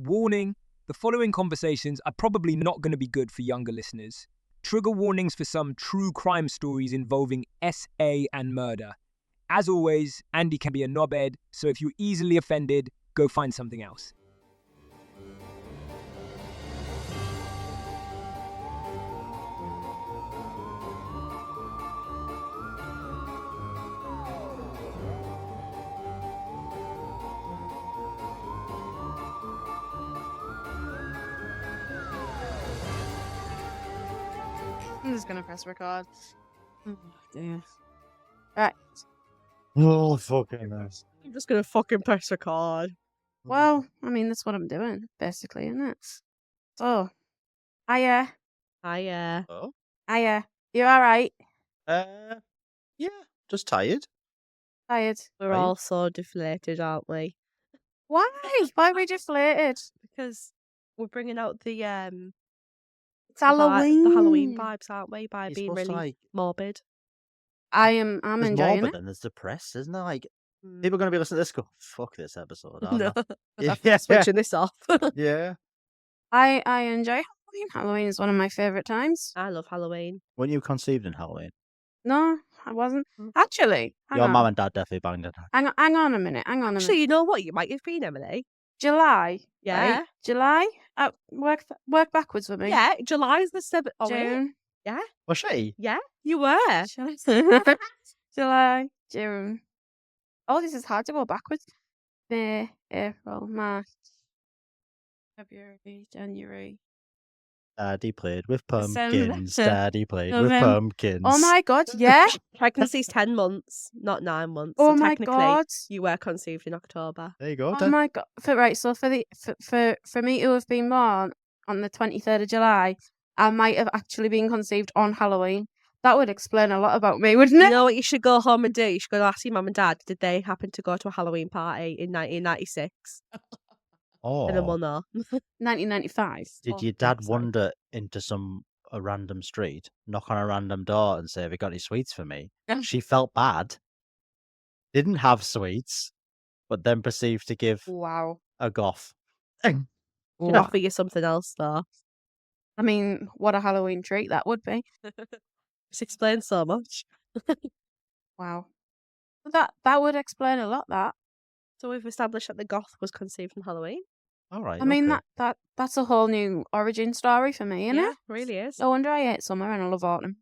Warning, the following conversations are probably not going to be good for younger listeners. Trigger warnings for some true crime stories involving SA and murder. As always, Andy can be a knobhead, so if you're easily offended, go find something else. I'm just gonna press record. Oh dear. Right. Oh, fucking nice. I'm just gonna fucking press record. Well, I mean, that's what I'm doing, basically, isn't it? So, hiya. Hiya. Oh? Hiya. You alright? Yeah, just tired. Tired? We're Are you? all so deflated, aren't we? Why? Why are we deflated? Because we're bringing out the It's Halloween. the Halloween vibes, aren't we? By You're being supposed to, really like- morbid. I'm There's enjoying morbid it. and there's depressed, isn't there? Like, Mm. people are going to be listening to this go, fuck this episode. aren't No, they? I'm Yeah. switching this off. Yeah. I enjoy Halloween. Halloween is one of my favourite times. I love Halloween. Weren't you conceived in Halloween? No, I wasn't. Mm. Actually, hang Your on. mum and dad definitely banged it. Hang on a minute. Hang on a Actually, minute. you know what? You might have been, Emily. July. Yeah. Right? July? Work backwards with me. Yeah, July's the 7th. Oh, wait. June. Was she? Yeah, you were. July, June. Oh, this is hard to go backwards. May, April, March, February, January. Daddy played with December. pumpkins. Daddy played with November. pumpkins. Oh my god, yeah. Pregnancy's 10 months, not 9 months. Oh so my technically, god. you were conceived in October. There you go. Oh then. my god. So for me to have been born on the 23rd of July, I might have actually been conceived on Halloween. That would explain a lot about me, wouldn't You it? know what you should go home and do? You should go ask your mum and dad, did they happen to go to a Halloween party in 1996? And then we'll Oh, know. 1995. did Oh, your yeah, dad sorry. wander into a random street, knock on a random door and say, have you got any sweets for me? Yeah. She felt bad, didn't have sweets, but then proceeded to give Wow. a goth. Should Wow. offer you something else, though. I mean, what a Halloween treat that would be. This explains so much. Wow. That would explain a lot, that. So we've established that the goth was conceived from Halloween. All right. I mean, okay. that's a whole new origin story for me, isn't Yeah, it? really is. No wonder I hate summer and I love autumn.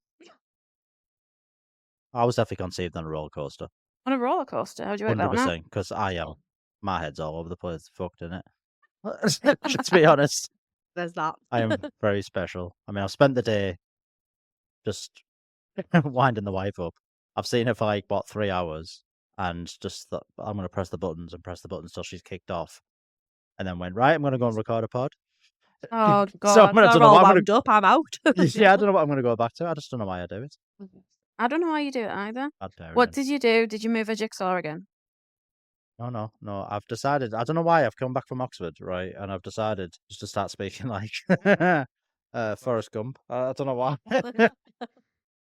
I was definitely conceived on a roller coaster. On a roller coaster, how'd you work that one out? 100%. Because I am. My head's all over the place. Fucked in it. Let's be honest. There's that. I am very special. I mean, I've spent the day just winding the wife up. I've seen her for like, 3 hours and just thought, I'm going to press the buttons till she's kicked off. And then went, right, I'm going to go and record a pod. Oh, God. So I'm gonna, I They're don't know all what I'm wound up, I'm out. yeah, I don't know what I'm going to go back to. I just don't know why I do it. I don't know how you do it either. Bad parenting. What did you do? Did you move a jigsaw again? No. I've decided. I don't know why. I've come back from Oxford, right? And I've decided just to start speaking like Forrest Gump. I don't know why.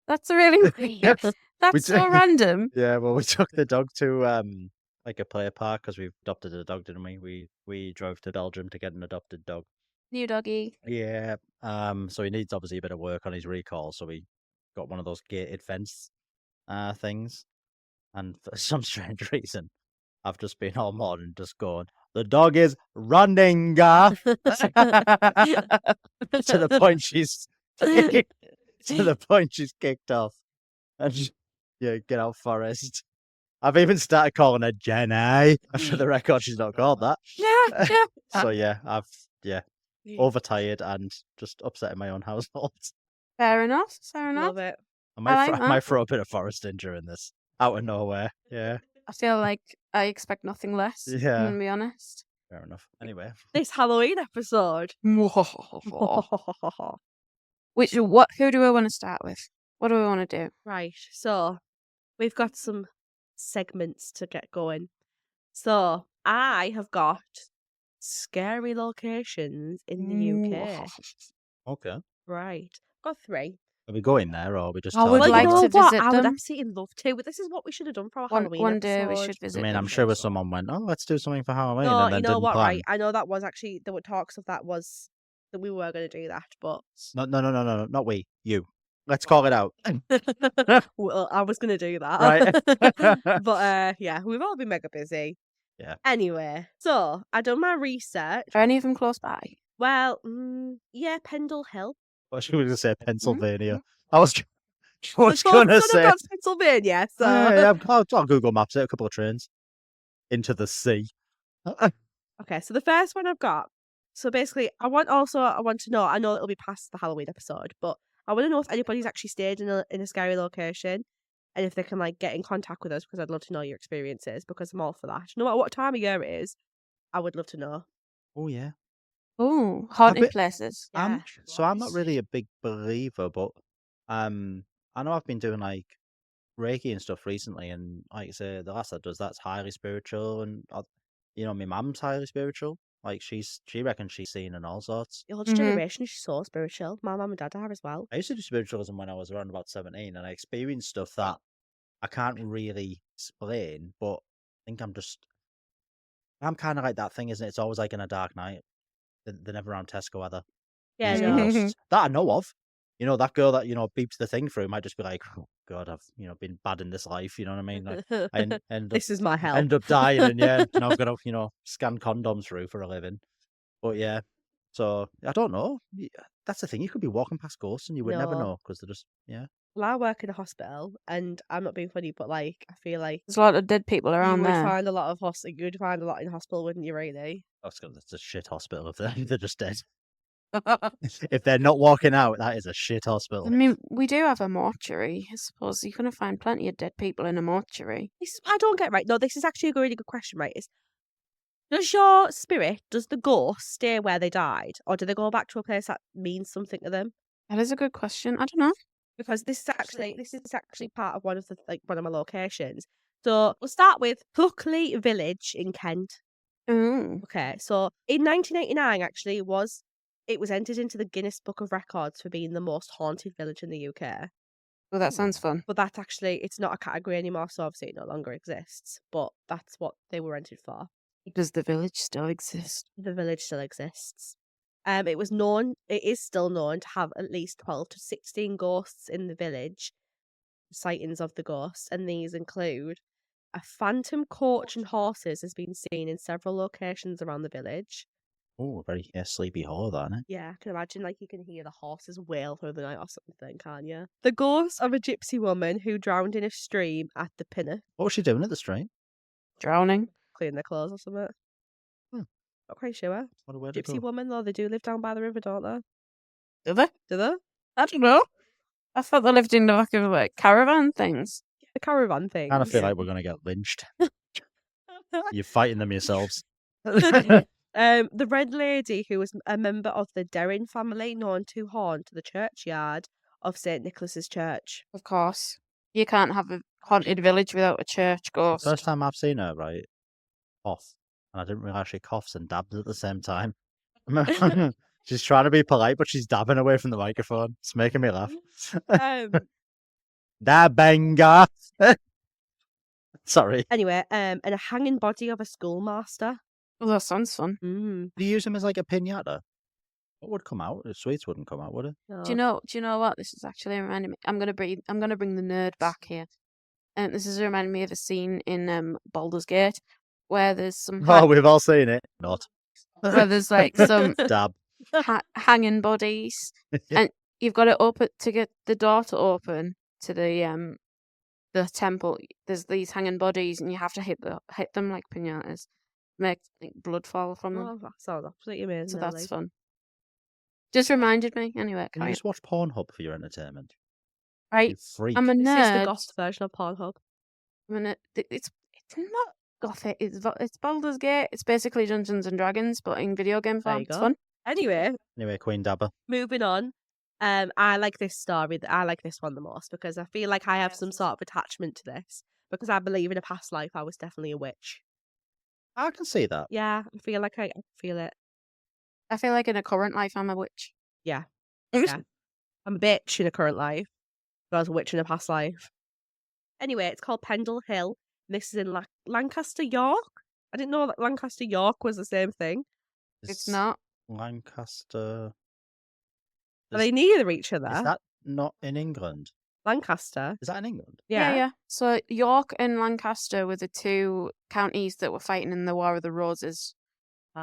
That's really weird. That's so do- random. Yeah, well, we took the dog to like a play park because we've adopted a dog, didn't we? We drove to Belgium to get an adopted dog. New doggy. Yeah. So he needs obviously a bit of work on his recall. So we got one of those gated fence things, and for some strange reason, I've just been all morning just going, the dog is running, to the point she's kicked off. And get out, Forrest. I've even started calling her Jenny. For the record, she's not called that. Yeah. So I've overtired and just upset in my own household. Fair enough. Fair enough. Love it. I like that. might throw a bit of Forrest in during this, out of nowhere. Yeah, I feel like I expect nothing less. Yeah. I'm gonna be honest. fair enough. Anyway, This Halloween episode. Who do we want to start with? What do we want to do? Right, so we've got some segments to get going. So I have got scary locations in the UK. okay. Right, got 3. Are we going there, or are we just I would talking like about- to visit I would them. absolutely love to. But this is what we should have done for our One Halloween day we episode. should visit I mean, them. I'm sure if someone went, "Oh, let's do something for Halloween," No, and then you know didn't what, plan. right? I know that was actually there were talks of that we were going to do that, but No, not we. You. Let's call it out. well, I was going to do that. Right. But yeah, we've all been mega busy. Yeah. Anyway, so I done my research. Are any of them close by? Well, yeah, Pendle Hill. What should we just say? Pennsylvania. Mhm. I was going to say. That's Pennsylvania. So Yeah, I'll Google Maps it. A couple of trains into the sea. okay, so the first one I've got. So basically, I want to know. I know it'll be past the Halloween episode, but I want to know if anybody's actually stayed in a scary location, and if they can like get in contact with us because I'd love to know your experiences because I'm all for that. No matter what time of year it is, I would love to know. Oh yeah. Oh, haunted bit- places. Yeah. I'm not really a big believer, but I know I've been doing like Reiki and stuff recently, and like I say, the last that does that's highly spiritual, and my mum's highly spiritual. Like she reckons she's seen and all sorts. The old Mhm. generation is so spiritual. My mum and dad are as well. I used to do spiritualism when I was around about 17, and I experienced stuff that I can't really explain, but I think I'm kind of like that thing, isn't it? It's always like in a dark night. They're never around Tesco, are they? Yeah, These no. ghosts that I know of. That girl that beeps the thing through might just be like, oh God, I've been bad in this life. You know what I mean? Like, I end up This is my hell. end up dying, and yeah, and I've got to scan condoms through for a living. But yeah, so I don't know. That's the thing. You could be walking past ghosts and you would never No. know because they're just Well, I work in a hospital, and I'm not being funny, but like I feel like There's a lot of dead people you around would there. find a lot of you'd find a lot in hospital, wouldn't you? Really? That's a shit hospital if they're just dead. If they're not walking out, that is a shit I hospital. mean, we do have a mortuary. I suppose you're going to find plenty of dead people in a mortuary. I don't get right. No, this is actually a really good question, right? Does your spirit, does the ghost stay where they died, or do they go back to a place that means something to them? That is a good question. I don't know. Because this is actually part of one of my locations. So we'll start with Pluckley Village in Kent. Oh, Okay, so in 1989, actually, it was entered into the Guinness Book of Records for being the most haunted village in the UK. well, that sounds fun. But that's actually, it's not a category anymore, so obviously it no longer exists. But that's what they were entered for. Does the village still exist? The village still exists. It is still known to have at least 12 to 16 ghosts in the village, sightings of the ghosts, and these include a phantom coach and horses has been seen in several locations around the village. Oh, very Sleepy Hollow, that, isn't it? Yeah, I can imagine you can hear the horses wail through the night or something, can't you? The ghost of a gypsy woman who drowned in a stream at the Pinner, What was she doing at the stream? Drowning? cleaning their clothes or something. Not quite sure. What a way to Gypsy go. woman, though, they do live down by the river, don't they? Do they? Do they? I don't know. I thought they lived in the back of like caravan things. The caravan thing. Kind of feel like we're going to get lynched. You're fighting them yourselves. The Red Lady, who was a member of the Derrin family, known to haunt the churchyard of St. Nicholas's Church. Of course. You can't have a haunted village without a church ghost. First time I've seen her, right? Cough. And I didn't realise she coughs and dabs at the same time. She's trying to be polite, but she's dabbing away from the microphone. It's making me laugh. Um, Dabenga. Sorry. anyway, and a hanging body of a schoolmaster. Well, that sounds fun. Mm. Do you use them as like a pinata? What would come out? The sweets wouldn't come out, would it? No. Do you know what? This is actually reminding me. I'm gonna bring the nerd back here. And this is reminding me of a scene in Baldur's Gate where there's some Oh, we've all seen it. Not. where there's like some Dab. hanging bodies, and you've got to open to get the door to open to the temple. There's these hanging bodies, and you have to hit them like pinatas, make like, blood fall from them. Oh, that sounds absolutely amazing. So that's Ellie. fun. Just reminded me. Anyway, Can you just watch Pornhub for your entertainment? right. You freak. I'm a This is the nerd. goth version of Pornhub. It's not gothic. It's Baldur's Gate. It's basically Dungeons and Dragons, but in video game There form. you It's go. fun. Anyway, Queen Dabber. moving on. I like this story. I like this one the most because I feel like I have some sort of attachment to this because I believe in a past life I was definitely a witch. I can see that. Yeah, I feel like I feel it. I feel like in a current life I'm a witch. Yeah. Yeah. I'm a bitch in a current life, but I was a witch in a past life. Anyway, it's called Pendle Hill. This is in Lancaster, York. I didn't know that Lancaster, York was the same thing. It's Is not. Lancaster. Are they near each other? Is that not in England? Lancaster? Is that in England? Yeah. So York and Lancaster were the two counties that were fighting in the War of the Roses.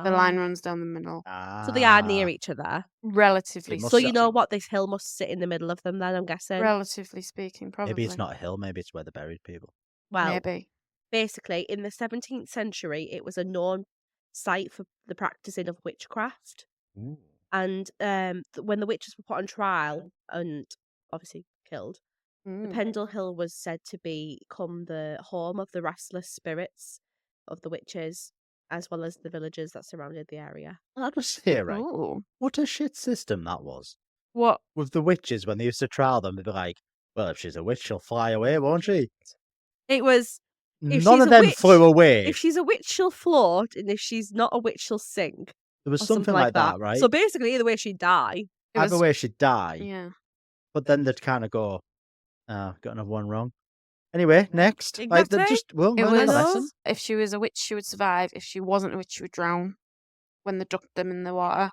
The line runs down the middle. So they are near each other. Relatively It must So speaking. you know what? This hill must sit in the middle of them then, I'm guessing. Relatively speaking, probably. Maybe it's not a hill. Maybe it's where they buried people. Well, Maybe. basically, in the 17th century, it was a known site for the practicing of witchcraft. Ooh. And when the witches were put on trial and obviously killed, the Pendle Hill was said to become the home of the restless spirits of the witches, as well as the villagers that surrounded the area. I just hear, right? Ooh. What a shit system that was. What? With the witches, when they used to trial them, they'd be like, well, if she's a witch, she'll fly away, won't she? It was... If None she's of a them witch- flew away. If she's a witch, she'll float, and if she's not a witch, she'll sink. There was Or something like that, right? So basically, either way, she'd die. Either way, she'd die. Yeah. But then they'd kind of go, got another one wrong. Anyway, next. Like, they'd Exactly. just, well, It learn the was, lesson. if she was a witch, she would survive. If she wasn't a witch, she would drown when they ducked them in the water.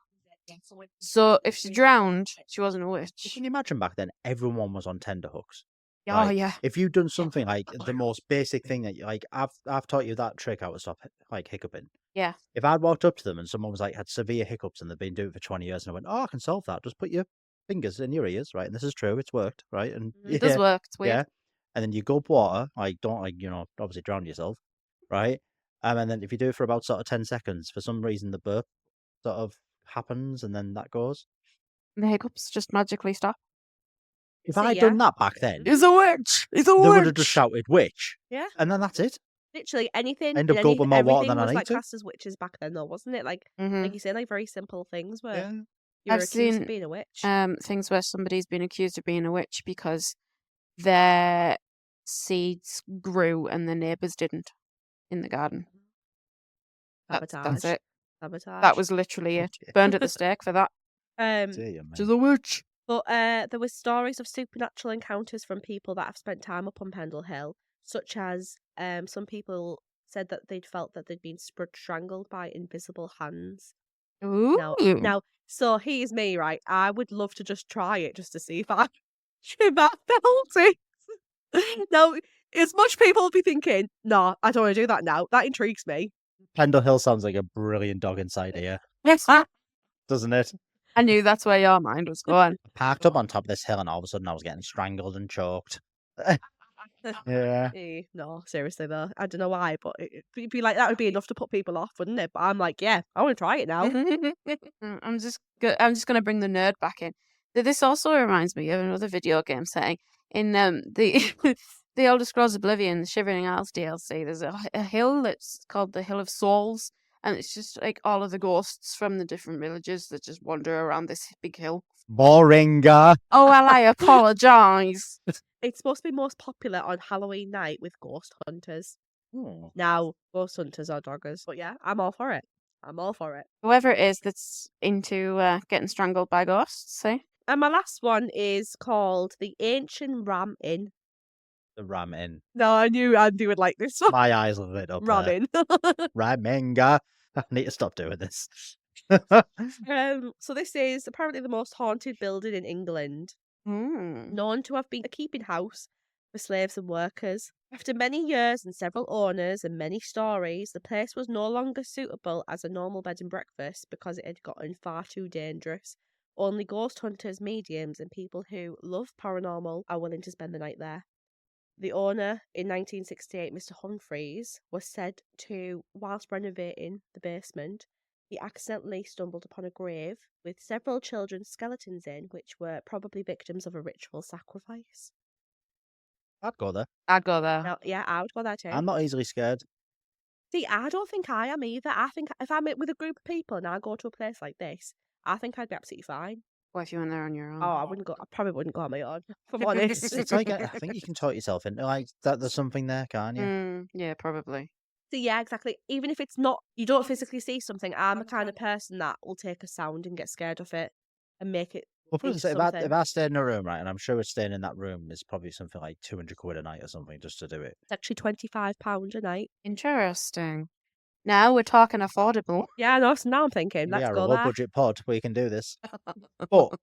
So if she drowned, she wasn't a witch. Can you imagine back then, everyone was on tenterhooks? Oh, Like, yeah. If you'd done something like the most basic thing that, like, I've taught you that trick how to stop, like, hiccuping. Yeah. If I'd walked up to them and someone was like, had severe hiccups and they'd been doing it for 20 years, and I went, oh, I can solve that. Just put your fingers in your ears, right? And this is true. It's worked, right? And It does work. It's weird. yeah. And then you gulp water, like, don't, like, obviously drown yourself, right? And then if you do it for about sort of 10 seconds, for some reason the burp sort of happens and then that goes. The hiccups just magically stop. If So, I'd yeah. done that back then, He's a witch. He's a they would have witch. just shouted witch. Yeah. And then that's it. Literally anything. End up and gulping more water everything than I was need like to. classed as witches back then, though, wasn't it? Like Mhm. you say, like very simple things where Yeah. you were I've accused seen, of being a witch. Things where somebody's been accused of being a witch because their seeds grew and the neighbours didn't in the garden. That's Sabotage. it. Sabotage. That was literally it. Burned at the stake for that. Dear She's me. a witch. But there were stories of supernatural encounters from people that have spent time up on Pendle Hill, such as some people said that they'd felt that they'd been strangled by invisible hands. Ooh. Now, so here's me, right? I would love to just try it just to see if I felt it. Now, as much people will be thinking, no, I don't want to do that now. That intrigues me. Pendle Hill sounds like a brilliant dog inside here, Yes. doesn't it? I knew that's where your mind was going. Parked up on top of this hill and all of a sudden I was getting strangled and choked. Yeah. No, seriously though, I don't know why, but it'd be like that would be enough to put people off, wouldn't it? But I'm like, yeah, I want to try it now. I'm just gonna bring the nerd back in. This also reminds me of another video game setting in the the Elder Scrolls Oblivion, the Shivering Isles DLC. There's a hill that's called the Hill of Souls, and it's just like all of the ghosts from the different villages that just wander around this big hill. Boring. Oh well, I apologise. It's supposed to be most popular on Halloween night with ghost hunters. Hmm. Now, ghost hunters are doggers, but yeah, I'm all for it. I'm all for it. Whoever it is that's into getting strangled by ghosts, see? And my last one is called the Ancient Ram Inn. The Ram Inn. No, I knew Andy would like this one. My eyes lit up. Ram Inn. Ramenga. I need to stop doing this. So this is apparently the most haunted building in England, known to have been a keeping house for slaves and workers. After many years and several owners and many stories, the place was no longer suitable as a normal bed and breakfast because it had gotten far too dangerous. Only ghost hunters, mediums, and people who love paranormal are willing to spend the night there. The owner, in 1968, Mr. Humphreys, was said to, whilst renovating the basement, he accidentally stumbled upon a grave with several children's skeletons in, which were probably victims of a ritual sacrifice. I'd go there. I'd go there. Now, yeah, I would go there too. I'm not easily scared. See, I don't think I am either. I think if I'm with a group of people and I go to a place like this, I think I'd be absolutely fine. What if you went there on your own? Oh, I wouldn't go. I probably wouldn't go on my own, if I'm honest. It's like, I think you can talk yourself into like that. There's something there, can't you? Yeah, probably. So yeah, exactly. Even if it's not, you don't physically see something, I'm the kind of person that will take a sound and get scared of it and make it Well, put it Eat this way, something. if I stayed in a room, right, and I'm sure staying in that room is probably something like 200 quid a night or something just to do it. It's actually £25 a night. Interesting. Now we're talking affordable. Yeah, no, so now I'm thinking, We let's are a go low there. budget pod. We can do this. But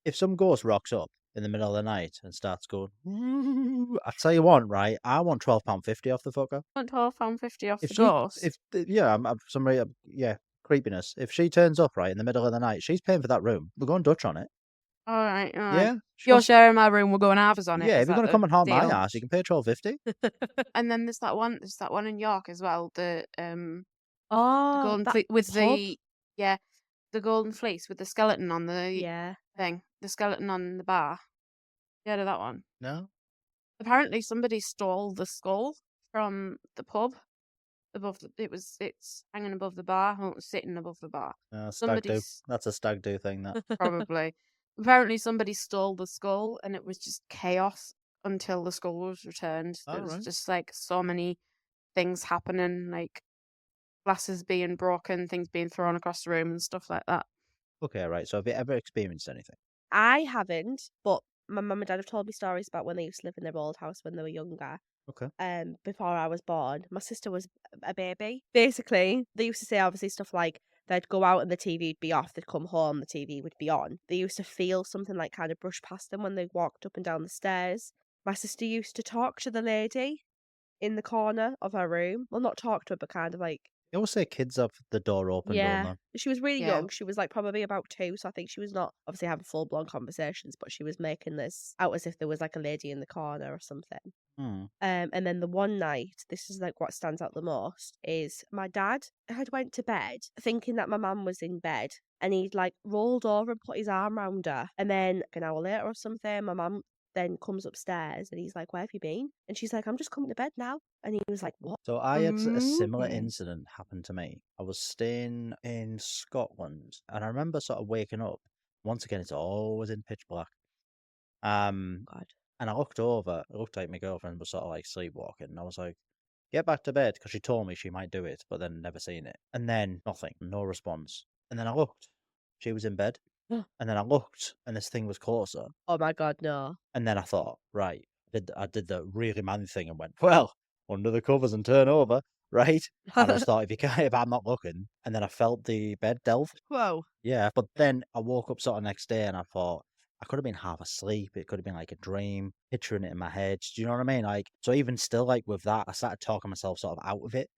if some ghost rocks up in the middle of the night and starts going, "Ooh," I tell you what, right? I want £12.50 off the fucker. Want £12.50 off If the she, ghost? yeah, creepiness. If she turns up right in the middle of the night, she's paying for that room. We're going Dutch on it. All right. Yeah, she You're wants- sharing my room. We're going halves on it. yeah. Is If you're that gonna the come and haunt my deal? ass, you can pay £12.50. And then there's that one. There's that one in York as well. The Oh, golden that fleece with pub? the golden fleece with the skeleton on the Yeah. thing. The skeleton on the bar. You heard of that one? No. Apparently, somebody stole the skull from the pub. It's hanging above the bar. Well, it was sitting above the bar. Stag do. Somebody's That's a stag do thing. That. probably. Apparently, somebody stole the skull, and it was just chaos until the skull was returned. There was Alright. just like so many things happening, like glasses being broken, things being thrown across the room, and stuff like that. Okay, right. So have you ever experienced anything? I haven't, but my mum and dad have told me stories about when they used to live in their old house when they were younger. Okay. Before I was born. My sister was a baby. Basically, they used to say obviously stuff like they'd go out and the TV would be off, they'd come home, the TV would be on. They used to feel something like kind of brush past them when they walked up and down the stairs. My sister used to talk to the lady in the corner of her room. Well, not talk to her, but kind of like, They always say kids have the door open, don't yeah. they? She was really Yeah. young. She was like probably about 2, so I think she was not obviously having full blown conversations, but she was making this out as if there was like a lady in the corner or something. Hmm. And then the one night, this is like what stands out the most, is my dad had went to bed thinking that my mum was in bed, and he'd like rolled over and put his arm round her. And then an hour later or something, my mum then comes upstairs and he's like, "Where have you been?" And she's like, "I'm just coming to bed now." And he was like, "What?" So I had a similar Okay. incident happen to me. I was staying in Scotland, and I remember sort of waking up. Once again, it's always in pitch black. God. And I looked over. It looked like my girlfriend was sort of like sleepwalking. And I was like, "Get back to bed," because she told me she might do it, but then never seen it. And then nothing, no response. And then I looked. She was in bed. And then I looked, and this thing was closer. Oh my God, no. And then I thought, right, I did the really man thing and went, well, under the covers and turn over, right? I just thought, if I'm not looking, and then I felt the bed delve. Whoa. Yeah, but then I woke up sort of next day and I thought, I could have been half asleep. It could have been like a dream, picturing it in my head. Do you know what I mean? Like, so even still, like with that, I started talking myself sort of out of it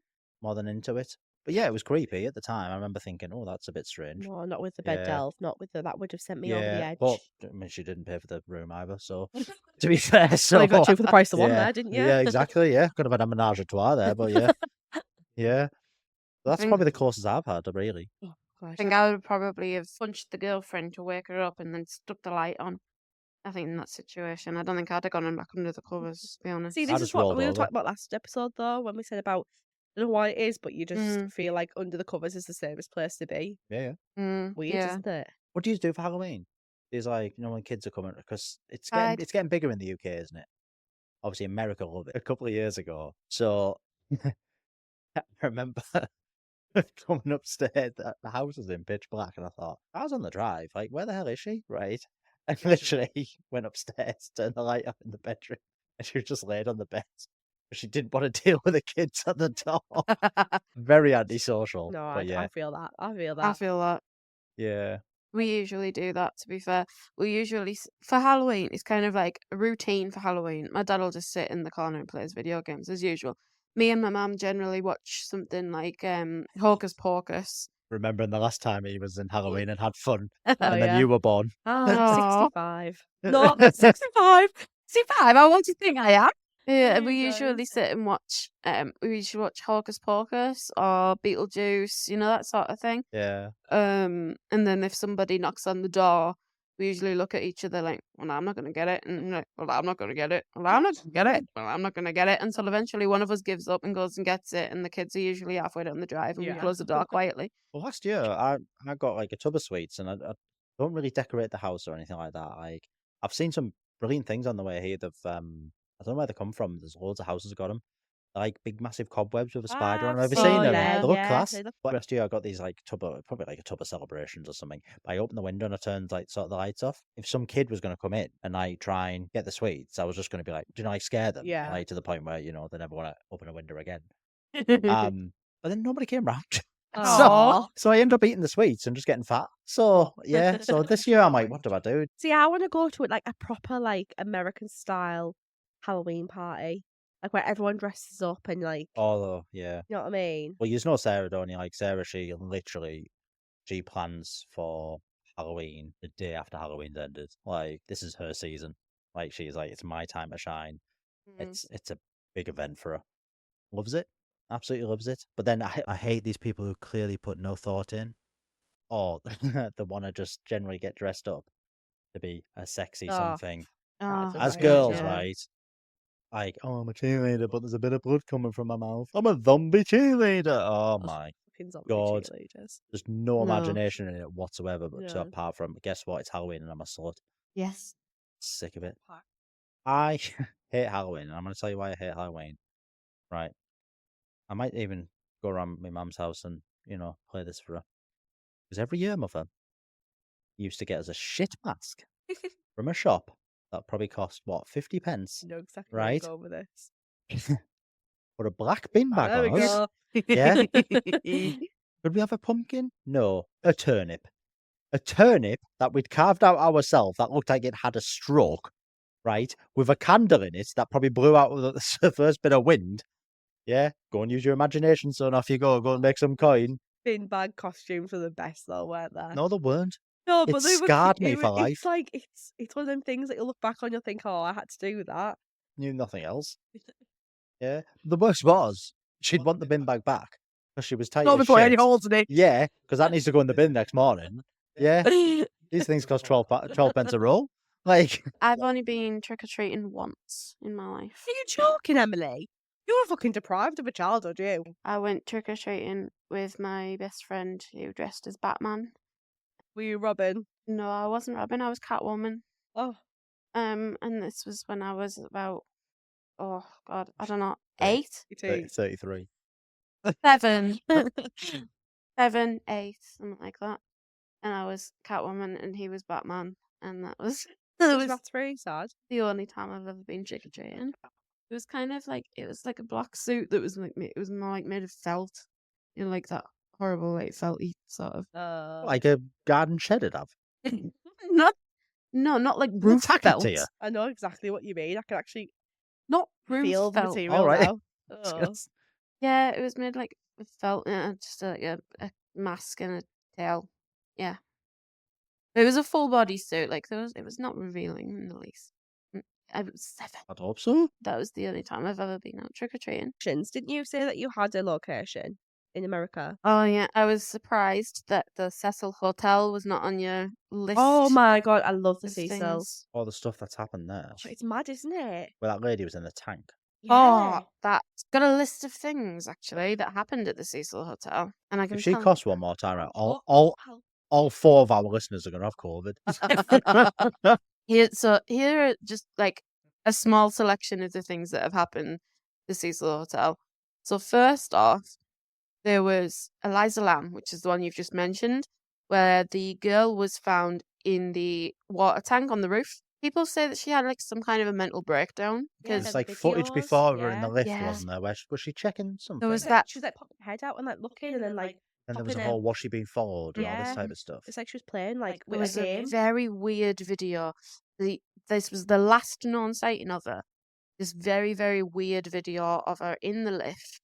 more than into it. But yeah, it was creepy at the time. I remember thinking, oh, that's a bit strange. No, not with the bed Yeah. delve. Not with that would have sent me over the Yeah, edge. but I mean, she didn't pay for the room either. So to be fair, Well, so you got 2 for the price of one yeah, there, didn't you? yeah, exactly. Yeah, could have had a menage a trois there, but yeah, yeah. That's think- probably the closest I've had, really. Oh, I God. think I would probably have punched the girlfriend to wake her up and then stuck the light on. I think in that situation, I don't think I'd have gone back under the covers, to be honest. See, I this is just what rolled we were over. talking about last episode, though, when we said about, I don't know why it is, but you just Mm. feel like under the covers is the safest place to be. Yeah, yeah. Weird, yeah. isn't it? What do you do for Halloween? It's like, when kids are coming, because Hide. it's getting bigger in the UK, isn't it? Obviously, America loved it a couple of years ago. So I remember coming upstairs, the house was in pitch black, and I thought, I was on the drive, like, where the hell is she? Right? And literally went upstairs, turned the light up in the bedroom, and she was just laid on the bed. But she didn't want to deal with the kids at the door. Very antisocial. No, but yeah, I feel that. I feel I that. feel that. yeah. We usually do that, to be fair. We usually, for Halloween, it's kind of like a routine for Halloween. My dad will just sit in the corner and play his video games as usual. Me and my mum generally watch something like Hocus Pocus. Remembering the last time he was in Halloween and had fun, Oh, and then yeah. you were born. Aw. 65. Not 65. 65, how old do you think I am? Yeah, You we guys. usually sit and watch, we usually watch Hocus Pocus or Beetlejuice, that sort of thing. Yeah. And then if somebody knocks on the door, we usually look at each other like, well, I'm not going to get it. And like, well, I'm not going to get it. Well, I'm not going to get it. Well, I'm not going to get it. Until eventually one of us gives up and goes and gets it. And the kids are usually halfway down the drive and we Yeah. close the door quietly. Well, last year I got like a tub of sweets, and I don't really decorate the house or anything like that. Like, I've seen some brilliant things on the way here. I don't know where they come from. There's loads of houses got them. like big massive cobwebs with a spider on them. Have you seen seen them? them. They look yeah, class. they look- But last year I got these like probably like a tub of celebrations or something. But I opened the window and I turned like sort of the lights off. If some kid was going to come in and like try and get the sweets, I was just going to be like, do you know, like scare them, Yeah. like to the point where they never want to open a window again. But then nobody came round. Aw. So I end up eating the sweets and just getting fat. So yeah, so this year I'm like, what do I do? See, I want to go to it like a proper like American style Halloween party, like where everyone dresses up and like, Oh yeah. you know what I mean? Well, you know Sarah, don't you? Like Sarah, she plans for Halloween the day after Halloween's ended. Like this is her season. Like she's like, it's my time to shine. It's a big event for her. Loves it. Absolutely loves it. But then I hate these people who clearly put no thought in, or they want to just generally get dressed up to be a sexy Oh, something. Oh, As right, girls, yeah. right? Like, oh, I'm a cheerleader, but there's a bit of blood coming from my mouth. I'm a zombie cheerleader. Oh my fucking zombie God. cheerleaders. There's no No. imagination in it whatsoever, but No. apart from, guess what? It's Halloween and I'm a slut. Yes. Sick of it. I hate Halloween, and I'm going to tell you why I hate Halloween. Right. I might even go around my mum's house and, play this for her. Because every year, mother used to get us a shit mask from a shop that probably cost, 50 pence? You know exactly Right. where I'm going with this. Put a black bin bag There we on us. go. Yeah. Could we have a pumpkin? No. A turnip. A turnip that we'd carved out ourselves that looked like it had a stroke, right? With a candle in it that probably blew out with the first bit of wind. Yeah. Go and use your imagination, son. Off you go. Go and make some coin. Bin bag costumes were the best though, weren't they? No, they weren't. No, It but they were scarred cute. me for life. It's like it's one of them things that you look back on, you think, oh, I had to do that. Knew nothing else. Yeah. The worst was she'd want the bin bag back because she was tight Not as before any shit. holes in it. Yeah, because that needs to go in the bin next morning. Yeah. These things cost 12 pence a roll. Like, I've only been trick or treating once in my life. Are you joking, Emily? You were fucking deprived of a childhood, you. I went trick or treating with my best friend who dressed as Batman. Were you Robin? No, I wasn't Robin. I was Catwoman. Oh, And this was when I was about, oh God, I don't know, 8, you too. 33. 7, 7, 8, something like that. And I was Catwoman, and he was Batman, and that was That's very sad. the only time I've ever been trick or treating. It was kind of like it was like a black suit that was like it was more like made of felt, like that horrible like felty sort of. Like a garden shed it'd have. Not like roof tacky felt. to you. I know exactly what you mean. I can actually Not roof feel the felt. material All right. now. Oh. Yeah, it was made like with felt, just like a mask and a tail. Yeah, it was a full body suit. Like it was not revealing in the least. I was 7. I'd hope so. That was the only time I've ever been out trick or treating. Didn't you say that you had a location in America? Oh yeah, I was surprised that the Cecil Hotel was not on your list. Oh my god, I love the of Cecil. things. All the stuff that's happened there. It's mad, isn't it? Well, that lady was in the tank. Oh, that's got a list of things actually that happened at the Cecil Hotel, and I can If she tell. coughs one more time, right, all 4 of our listeners are going to have COVID. Here are just like a small selection of the things that have happened at the Cecil Hotel. So first off, there was Eliza Lamb, which is the one you've just mentioned, where the girl was found in the water tank on the roof. People say that she had like some kind of a mental breakdown because It's like footage before we were in the lift, Yeah. wasn't there? Where was she checking something? there was that. She was like popping her head out and like looking, and then like and there was a popping whole was she being followed and all this Yeah. type of stuff. it's like she was playing like There with was a a game. very weird video. This was the last known sighting of her. This very, very weird video of her in the lift,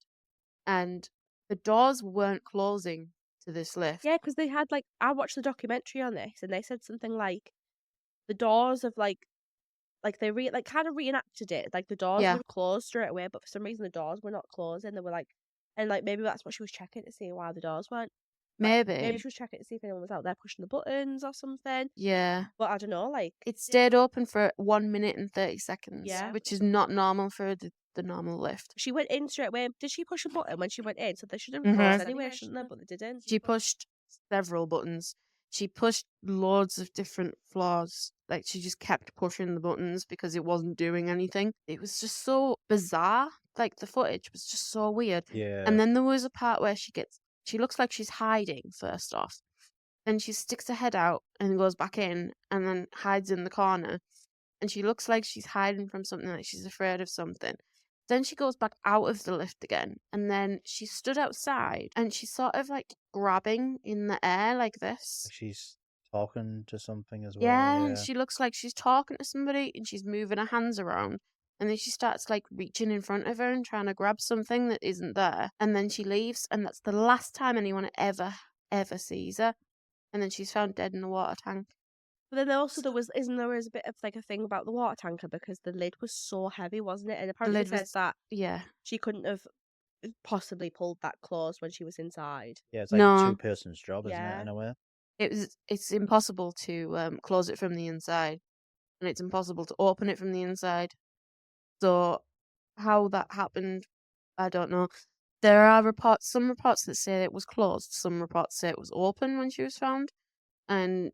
and the doors weren't closing to this lift. Yeah, because they had like I watched the documentary on this, and they said something like the doors of like they kind of reenacted it. Like the doors Yeah. were closed straight away, but for some reason the doors were not closing. They were like, and like maybe that's what she was checking to see why the doors weren't. Maybe. Maybe she was checking to see if anyone was out there pushing the buttons or something. Yeah. But I don't know. Like It stayed open for 1 minute and 30 seconds, Yeah. which is not normal for the normal lift. she went in straight away. Did she push a button when she went in? So they should have Mhm. closed anyway, shouldn't they? But they didn't. She pushed several buttons. She pushed loads of different floors. Like, she just kept pushing the buttons because it wasn't doing anything. It was just so bizarre like the footage was just so weird. Yeah. And then there was a part where she looks like she's hiding first off. Then she sticks her head out and goes back in and then hides in the corner. And she looks like she's hiding from something, like she's afraid of something. Then she goes back out of the lift again. And then she stood outside and she's sort of like grabbing in the air like this. She's talking to something as well. Yeah, and she looks like she's talking to somebody and she's moving her hands around. And then she starts like reaching in front of her and trying to grab something that isn't there. And then she leaves, and that's the last time anyone ever sees her. And then she's found dead in the water tank. But then also there was a bit of like a thing about the water tanker because the lid was so heavy, wasn't it? And apparently it says that she couldn't have possibly pulled that closed when she was inside. Yeah, it's like a two-person's job, isn't it, in a way? It's impossible to close it from the inside, and it's impossible to open it from the inside. So how that happened, I don't know. There are some reports that say it was closed. Some reports say it was open when she was found. And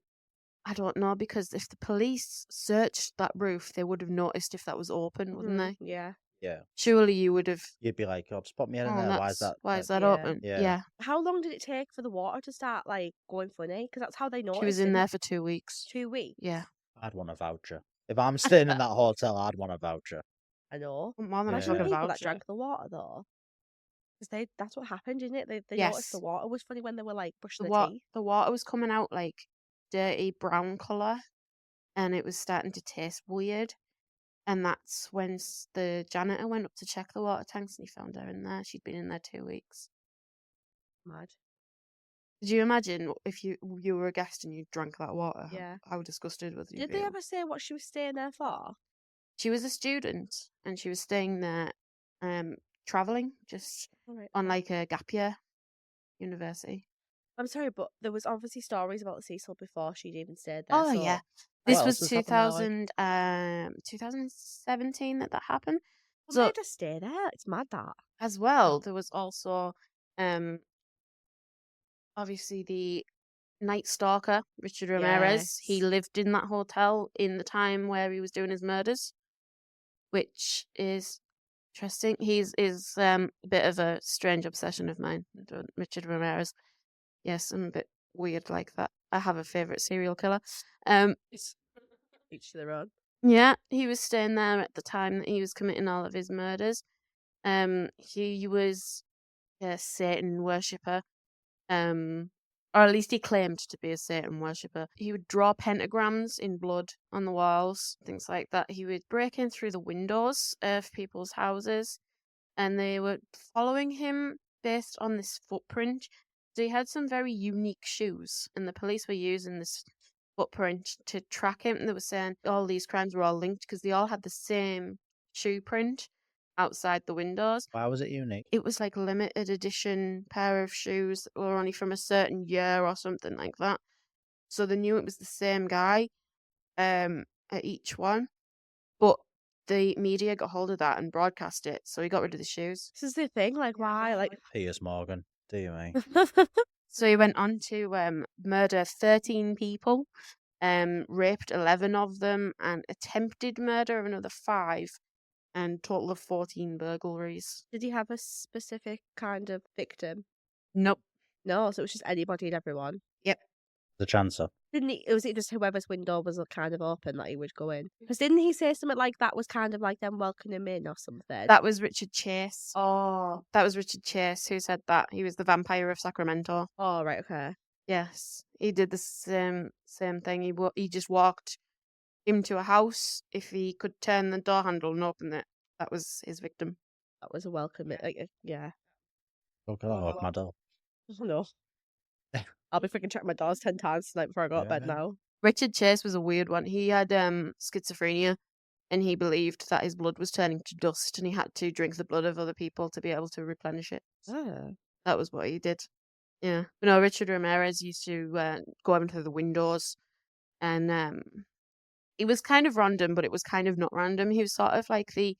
I don't know, because if the police searched that roof, they would have noticed if that was open, wouldn't they? Yeah. Yeah. Surely you would have. You'd be like, oh, just pop me in there. Why is that open? Yeah. How long did it take for the water to start like going funny? Because that's how they noticed. She was in there for 2 weeks. 2 weeks? Yeah. I'd want a voucher. If I'm staying in that hotel, I'd want a voucher. I know. More than Imagine the people that drank the water though. Because that's what happened, didn't it? They noticed the water was funny when they were like brushing their teeth. The water was coming out like dirty brown colour, and it was starting to taste weird. And that's when the janitor went up to check the water tanks, and he found her in there. She'd been in there 2 weeks. Mad. Did you imagine if you were a guest and you drank that water? Yeah. How disgusted would you Did feel? they ever say what she was staying there for? She was a student, and she was staying there, travelling, just on like a gap year university. I'm sorry, but there was obviously stories about the Cecil before she'd even stayed there. Oh, yeah. This was 2017 that happened. What made her stay there? It's mad that. As well, there was also obviously the Night Stalker, Richard Ramirez. He lived in that hotel in the time where he was doing his murders, which is interesting. He's a bit of a strange obsession of mine, Richard Ramirez. Yes, I'm a bit weird like that. I have a favourite serial killer. Each to their own. Yeah, he was staying there at the time that he was committing all of his murders. He was a Satan worshipper. Or at least he claimed to be a Satan worshipper. He would draw pentagrams in blood on the walls, things like that. He would break in through the windows of people's houses, and they were following him based on this footprint. So he had some very unique shoes, and the police were using this footprint to track him. And they were saying all these crimes were all linked because they all had the same shoe print outside the windows. Why was it unique? It was like a limited edition pair of shoes that were only from a certain year or something like that. So they knew it was the same guy at each one. But the media got hold of that and broadcast it, so he got rid of the shoes. This is the thing, like why? Like Piers Morgan, do you mean? So he went on to murder 13 people, raped 11 of them, and attempted murder of another 5. And total of 14 burglaries. Did he have a specific kind of victim? Nope. No, so it was just anybody and everyone. Yep. The chancer. Didn't he? Was it just whoever's window was kind of open that he would go in? Because didn't he say something like that was kind of like them welcoming him in or something? That was Richard Chase. Oh, that was Richard Chase who said that. He was the vampire of Sacramento. Oh, right, okay. Yes, he did the same thing. He just walked into a house. If he could turn the door handle and open it, that was his victim. That was a welcome. Yeah. Oh God, I locked my door. Oh, no. I'll be freaking checking my doors 10 times tonight before I go to bed now. Richard Chase was a weird one. He had schizophrenia, and he believed that his blood was turning to dust, and he had to drink the blood of other people to be able to replenish it. Oh. That was what he did. Yeah. But no, Richard Ramirez used to go into the windows, and it was kind of random, but it was kind of not random. He was sort of like the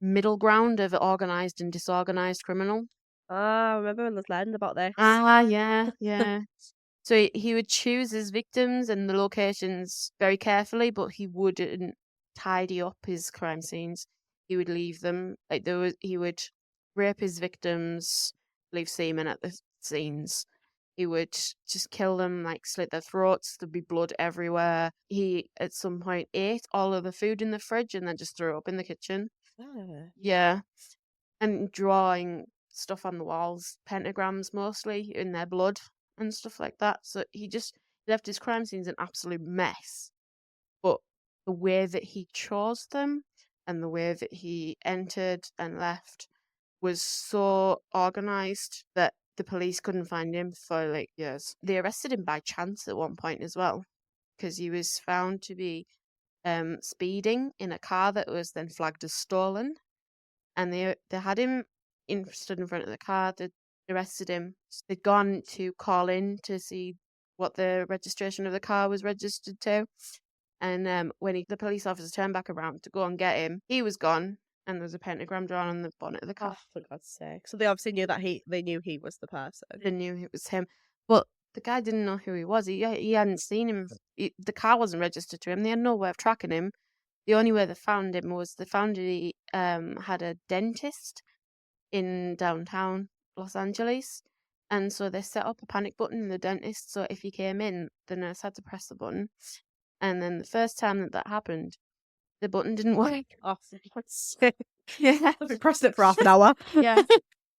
middle ground of organised and disorganised criminal. I remember when I was learning about this. Yeah. So he would choose his victims and the locations very carefully, but he wouldn't tidy up his crime scenes. he would leave them. Like he would rape his victims, leave semen at the scenes. He would just kill them, like slit their throats. There'd be blood everywhere. He, at some point, ate all of the food in the fridge and then just threw up in the kitchen. Yeah. And drawing stuff on the walls, pentagrams mostly, in their blood and stuff like that. So he just left his crime scenes an absolute mess. But the way that he chose them and the way that he entered and left was so organised that the police couldn't find him for like years. They arrested him by chance at one point as well, because he was found to be speeding in a car that was then flagged as stolen. And they had him stood in front of the car. They arrested him. They'd gone to call in to see what the registration of the car was registered to. And when the police officer turned back around to go and get him, he was gone. And there was a pentagram drawn on the bonnet of the car. For God's sake! So they obviously knew that they knew he was the person. They knew it was him, but the guy didn't know who he was. He hadn't seen him. The car wasn't registered to him. They had no way of tracking him. The only way they found him was he had a dentist in downtown Los Angeles, and so they set up a panic button in the dentist. So if he came in, the nurse had to press the button, and then the first time that happened, the button didn't work. Oh, for God's sake! Yeah, We pressed it for half an hour. yeah.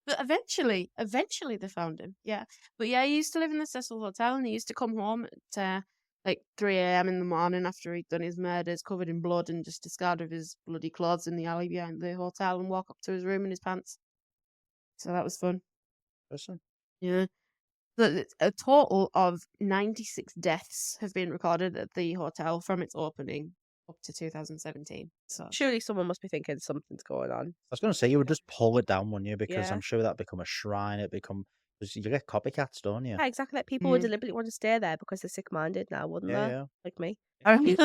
But eventually they found him. Yeah, but yeah, he used to live in the Cecil Hotel, and he used to come home at like 3 a.m. in the morning after he'd done his murders, covered in blood, and just discarded his bloody clothes in the alley behind the hotel and walk up to his room in his pants. So that was fun. Listen. Yeah. So a total of 96 deaths have been recorded at the hotel from its opening up to 2017. So Surely someone must be thinking something's going on. I was going to say, you would just pull it down, wouldn't you? Because Yeah. I'm sure that'd become a shrine. Because you get copycats, don't you? Yeah, exactly. Like people would deliberately want to stay there because they're sick-minded now, wouldn't they? Yeah. Like me. And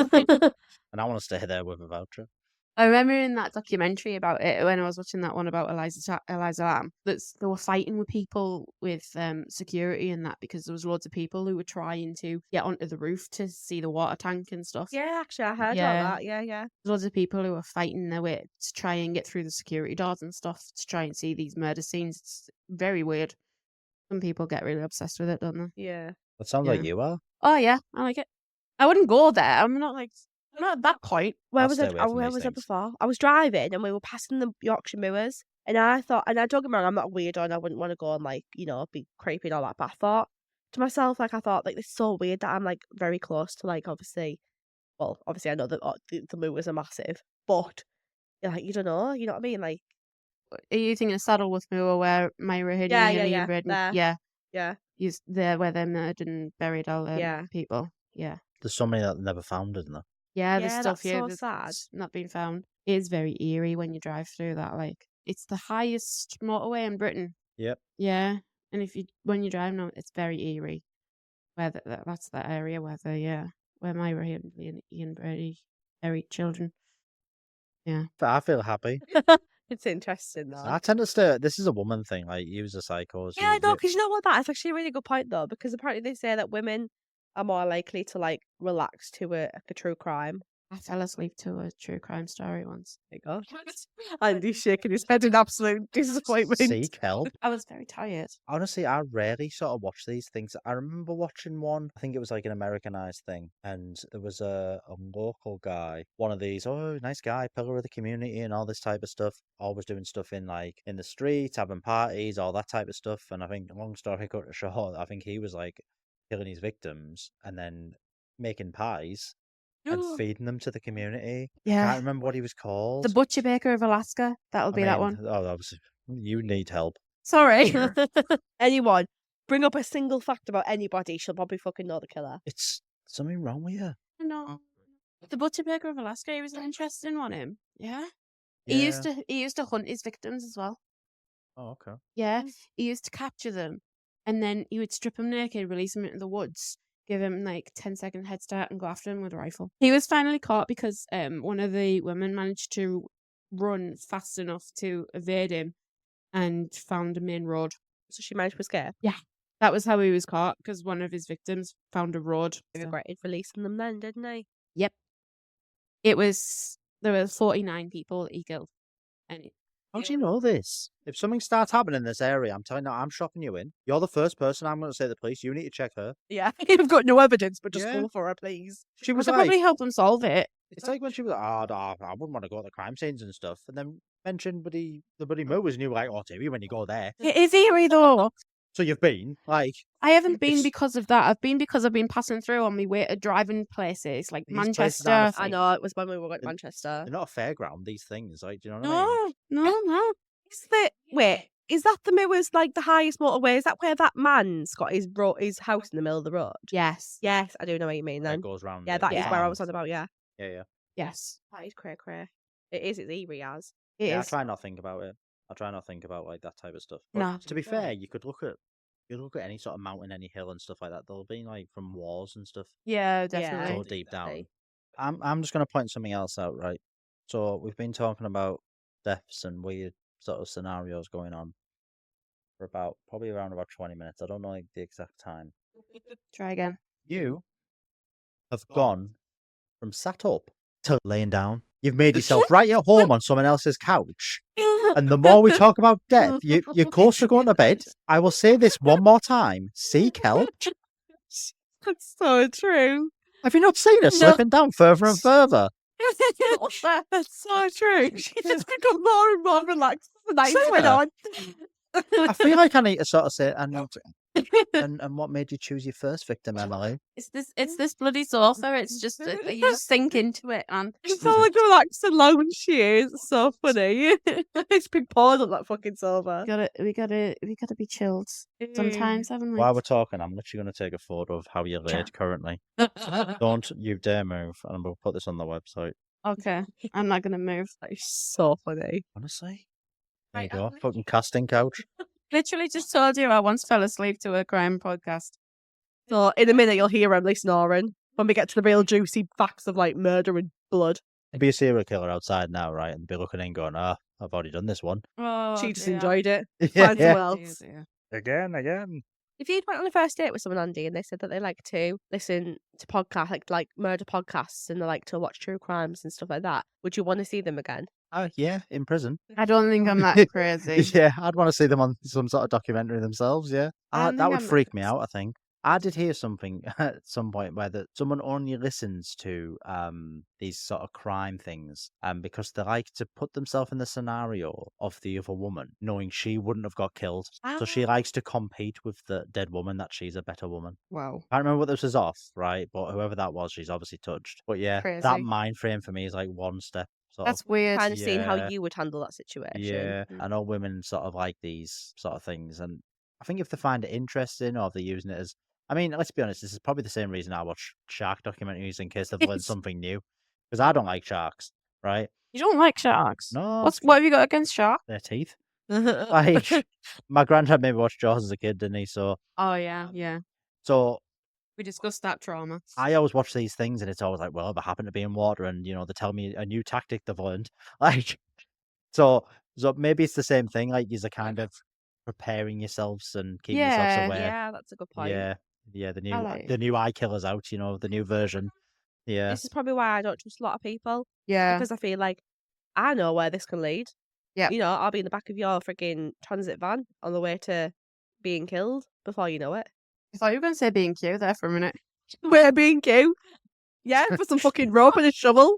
I want to stay there with a voucher. I remember in that documentary about it, when I was watching that one about Eliza Lamb, that they were fighting with people with security and that, because there was loads of people who were trying to get onto the roof to see the water tank and stuff. Yeah, actually, I heard Yeah. about that. Yeah. Loads of people who were fighting their way to try and get through the security doors and stuff to try and see these murder scenes. It's very weird. Some people get really obsessed with it, don't they? Yeah. That sounds like Yeah. you are. Oh yeah, I like it. I wouldn't go there. I'm not at that point. Where I'll was stay I? away from Where these was I things. before? I was driving and we were passing the Yorkshire Moors, and I thought, and I don't get me wrong, I'm not a weirdo and I wouldn't want to go and like, be creepy and all that, but I thought to myself, like, I thought, like, it's so weird that I'm like very close to, like, obviously I know that the Moors are massive, but like, you don't know, you know what I mean? Like, Are you thinking of Saddleworth Moor where Myra Hinney Yeah, and yeah, Ian Braden? there. Yeah. yeah, There where they murdered and buried all them Yeah. people. Yeah. There's so many that never found, isn't there? Yeah, there's Yeah, stuff that's here so that's sad. not been found. It is very eerie when you drive through that. Like, it's the highest motorway in Britain. Yep. Yeah, and when you drive now, it's very eerie. Where that's that area where where Myra Hinney and Ian Brady buried children. Yeah. But I feel happy. It's interesting though. I tend to stay. This is a woman thing. Like, you as a psycho. Yeah, I know, because you know what, that's actually a really good point though, because apparently they say that women are more likely to like relax to a true crime. I fell asleep to a true crime story once. There you go. Andy's shaking his head in absolute disappointment. Seek help. I was very tired. Honestly, I rarely sort of watch these things. I remember watching one, I think it was like an Americanized thing, and there was a local guy, one of these, nice guy, pillar of the community and all this type of stuff, always doing stuff in the streets, having parties, all that type of stuff. And I think, long story cut short, I think he was like killing his victims and then making pies and feeding them to the community. I Yeah. can't remember what he was called. The Butcher Baker of Alaska. That'll be that one. You need help. Sorry. Anyone bring up a single fact about anybody, she'll probably fucking know the killer. It's something wrong with you. No. The Butcher Baker of Alaska, he was an interesting one, him. Yeah. He used to hunt his victims as well. Oh, okay. Yeah. He used to capture them, and then he would strip them naked, release them into the woods, give him like 10-second head start and go after him with a rifle. He was finally caught because one of the women managed to run fast enough to evade him and found a main road. So she managed to escape. That was how he was caught, because one of his victims found a road. He regretted releasing them then, didn't he? Yep. There were 49 people that he killed. Any. How do you know this? If something starts happening in this area, I'm telling you, I'm shopping you in. You're the first person I'm going to say to the police. You need to check her. Yeah, I've got no evidence, but just Yeah. go for her, please. She We was could like, probably help them solve it. it's like when she was like, oh, no, I wouldn't want to go to the crime scenes and stuff. And then mentioned the bloody mowers, and you were like, oh, Timmy, when you go there. It is eerie though. So you've been, like... I haven't been It's- because of that. I've been because I've been passing through on my way to driving places like These places aren't Manchester. a I know, it was when we were going to Manchester. They're not a fairground, these things. Like, do you know what I mean? No. Is that the Mirrors, like the highest motorway? Is that where that man's got his house in the middle of the road? Yes. Yes, I do know what you mean That then. goes round. Yeah, the that is where I was farms. on about, yeah. Yeah. Yes. That is cray cray. It is, it's eerie as. It Yeah, I is. try not to think about it. I try not to think about like that type of stuff. But No. to be fair, you look at any sort of mountain, any hill and stuff like that. They'll be like from wars and stuff. Yeah, It's definitely. all deep down. definitely. I'm just going to point something else out, right? So we've been talking about deaths and weird sort of scenarios going on for probably around about 20 minutes. I don't know the exact time. Try again. You have gone from sat up to laying down. You've made yourself right at home on someone else's couch. And the more we talk about death, you're close to going to bed. I will say this one more time. Seek help. That's so true. Have you not seen her slipping down further and further? That's so true. She just become more and more relaxed as the night Same went her. on. I feel like I need to sort of say, and what made you choose your first victim, Emily? It's this bloody sofa. It's just you just sink into it, and She's so like relaxed and lounge she is. It's so funny. It's big paws on that fucking sofa. we gotta be chilled sometimes, haven't we? While we're talking, I'm literally going to take a photo of how you're laid currently. Don't you dare move, and we'll put this on the website. Okay, I'm not gonna move. That is so funny. Honestly, there you go, fucking casting couch. Literally just told you I once fell asleep to a crime podcast. So in a minute you'll hear Emily snoring when we get to the real juicy facts of like murder and blood. Be a serial killer outside now, right? And be looking in, going, "Oh, I've already done this one." Oh, She just dear. enjoyed it. Yeah, Find yeah. someone Dear, else. dear. Again. If you'd went on a first date with someone, Andy, and they said that they like to listen to podcasts, like murder podcasts, and they like to watch true crimes and stuff like that, would you want to see them again? Oh, yeah, in prison. I don't think I'm that crazy. Yeah, I'd want to see them on some sort of documentary themselves. Yeah, I don't that think would I'm that freak me crazy. out. I think I did hear something at some point where someone only listens to these sort of crime things because they like to put themselves in the scenario of the other woman, knowing she wouldn't have got killed. So she likes to compete with the dead woman that she's a better woman. Wow. I can't remember what this was off, right? But whoever that was, she's obviously touched. But yeah, that Crazy. mind frame for me is like one step. Sort That's of. weird. Kind of seeing how Yeah. you would handle that situation. Yeah, I know women sort of like these sort of things, and I think if they find it interesting or if they're using it as, I mean, let's be honest, this is probably the same reason I watch shark documentaries in case they've learned something new, because I don't like sharks, right? You don't like sharks? No, What have you got against sharks? their teeth. Like my granddad made me watch Jaws as a kid, didn't he? So Yeah. We discussed that trauma. I always watch these things, and it's always like, well, if I happen to be in water, and they tell me a new tactic they've learned, like, so maybe it's the same thing. Like, you're kind of preparing yourselves and keeping yourselves aware. Yeah, that's a good point. Yeah, the like new eye killer's out. The new version. Yeah, This is probably why I don't trust a lot of people. Yeah. Because I feel like I know where this can lead. Yeah. I'll be in the back of your freaking transit van on the way to being killed before you know it. I thought you were going to say being cute there for a minute. We're being killed. Yeah, for some fucking rope and a shovel.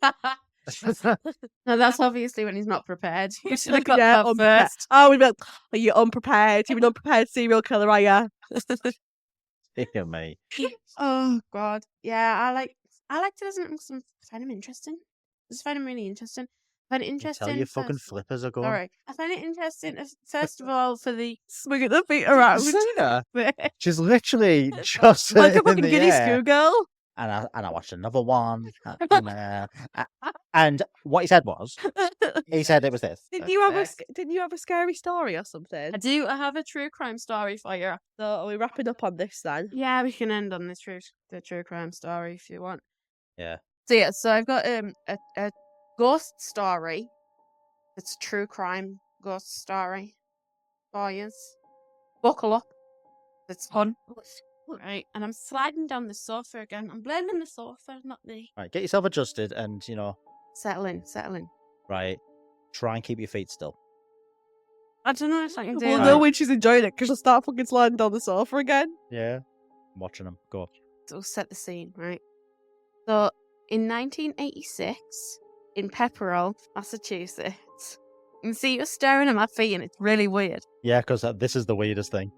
No, that's obviously when he's not prepared. You should have got Yeah, that unprepared. first. Oh, we'd be like, are you unprepared? You're an unprepared serial killer, are you? Dear me. Oh God, yeah. I like to listen to some. Find him interesting. Just find him really interesting. Find it interesting. Tell your fucking first- flippers are going. All right. I find it interesting. First of all, for the Swinging the feet around. Seen her? She's literally just Like a in fucking the giddy air. schoolgirl. And I watched another one. And what he said was, he said it was this. Didn't you have a scary story or something? I do. I have a true crime story for you. So are we wrapping up on this then? Yeah, we can end on the true crime story if you want. Yeah. So I've got a ghost story. It's a true crime ghost story for you. Buckle up. It's fun. Right, and I'm sliding down the sofa again. I'm blaming the sofa, not me. Right, get yourself adjusted and, Settle in. right. try and keep your feet still. I don't know if I can do We'll that. know when she's enjoying it because she'll start fucking sliding down the sofa again. Yeah. I'm watching them. Go. We'll set the scene, right? So, in 1986, in Pepperell, Massachusetts, you can see you're staring at my feet and it's really weird. Yeah, because this is the weirdest thing.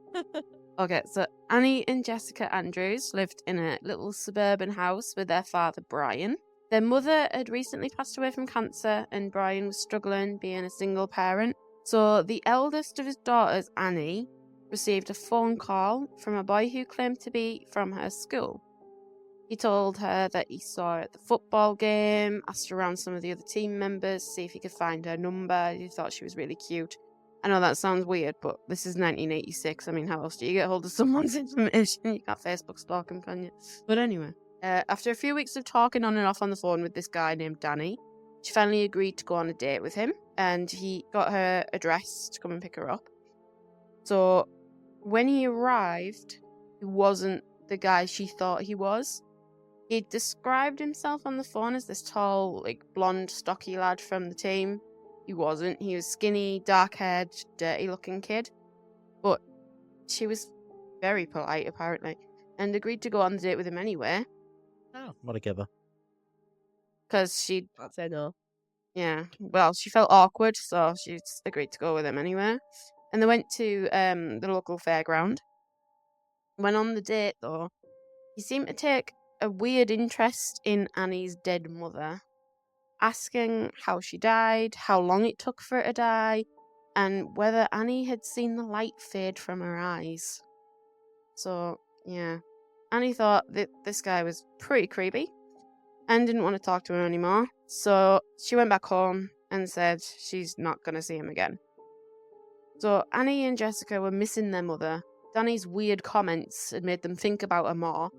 Okay, so Annie and Jessica Andrews lived in a little suburban house with their father, Brian. Their mother had recently passed away from cancer, and Brian was struggling being a single parent. So the eldest of his daughters, Annie, received a phone call from a boy who claimed to be from her school. He told her that he saw her at the football game, asked around some of the other team members, see if he could find her number. He thought she was really cute. I know that sounds weird, but this is 1986. I mean, how else do you get hold of someone's information? You can't Facebook stalk them, can you? But anyway, after a few weeks of talking on and off on the phone with this guy named Danny, she finally agreed to go on a date with him, and he got her address to come and pick her up. So when he arrived, he wasn't the guy she thought he was. He described himself on the phone as this tall, blonde, stocky lad from the team. He wasn't. He was skinny, dark-haired, dirty-looking kid. But she was very polite, apparently, and agreed to go on the date with him anyway. Oh, what a giver. Because she, I'd say no. yeah, well, she felt awkward, so she agreed to go with him anyway. And they went to the local fairground. When on the date, though, he seemed to take a weird interest in Annie's dead mother, asking how she died, how long it took for her to die, and whether Annie had seen the light fade from her eyes. So, yeah. Annie thought that this guy was pretty creepy and didn't want to talk to him anymore. So she went back home and said she's not going to see him again. So Annie and Jessica were missing their mother. Danny's weird comments had made them think about her more.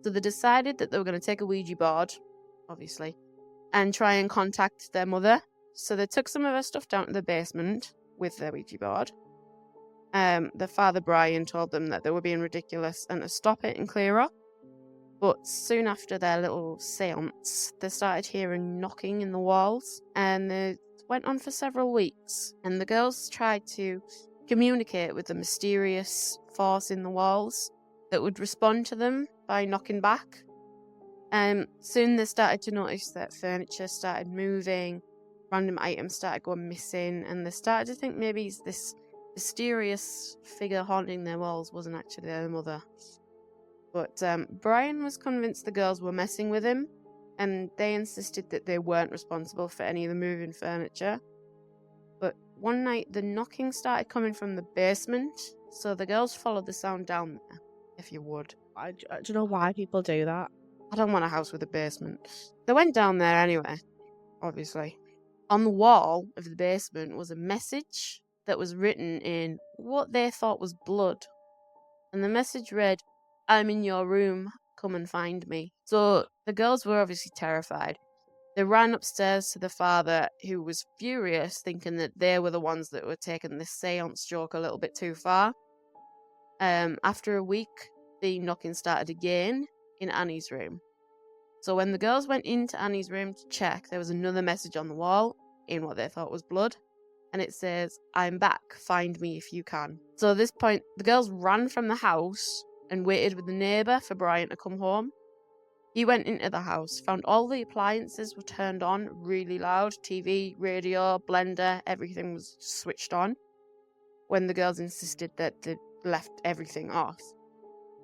So they decided that they were going to take a Ouija board, obviously, and try and contact their mother. So they took some of her stuff down to the basement with their Ouija board. Their father, Brian, told them that they were being ridiculous and to stop it and clear up. But soon after their little seance, they started hearing knocking in the walls, and it went on for several weeks. And the girls tried to communicate with the mysterious force in the walls that would respond to them by knocking back. Soon they started to notice that furniture started moving, random items started going missing, and they started to think maybe this mysterious figure haunting their walls wasn't actually their mother. But Brian was convinced the girls were messing with him, and they insisted that they weren't responsible for any of the moving furniture. But one night the knocking started coming from the basement, so the girls followed the sound down there, if you would. I don't know why people do that. I don't want a house with a basement. They went down there anyway, obviously. On the wall of the basement was a message that was written in what they thought was blood. And the message read, "I'm in your room, come and find me." So the girls were obviously terrified. They ran upstairs to the father, who was furious, thinking that they were the ones that were taking this seance joke a little bit too far. After a week, the knocking started again in Annie's room. So when the girls went into Annie's room to check, there was another message on the wall in what they thought was blood. And it says, "I'm back, find me if you can." So at this point, the girls ran from the house and waited with the neighbour for Brian to come home. He went into the house, found all the appliances were turned on really loud, TV, radio, blender, everything was switched on, when the girls insisted that they left everything off.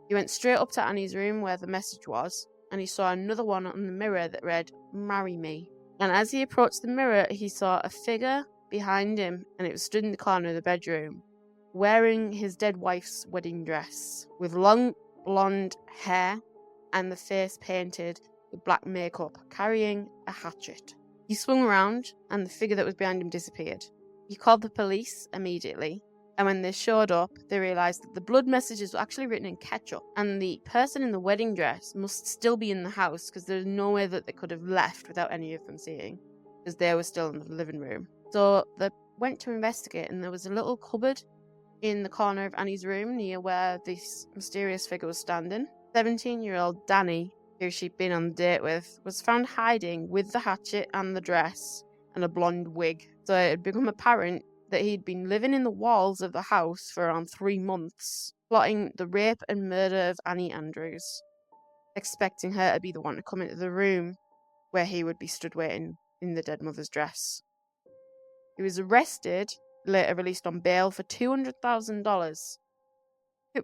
He went straight up to Annie's room where the message was, and he saw another one on the mirror that read, "Marry me." And as he approached the mirror, he saw a figure behind him, and it was stood in the corner of the bedroom, wearing his dead wife's wedding dress, with long blonde hair and the face painted with black makeup, carrying a hatchet. He swung around, and the figure that was behind him disappeared. He called the police immediately, and when they showed up, they realised that the blood messages were actually written in ketchup, and the person in the wedding dress must still be in the house, because there's no way that they could have left without any of them seeing, because they were still in the living room. So they went to investigate, and there was a little cupboard in the corner of Annie's room near where this mysterious figure was standing. 17-year-old Danny, who she'd been on a date with, was found hiding with the hatchet and the dress, and a blonde wig. So it had become apparent that he'd been living in the walls of the house for around 3 months, plotting the rape and murder of Annie Andrews, expecting her to be the one to come into the room where he would be stood waiting in the dead mother's dress. He was arrested, later released on bail for $200,000.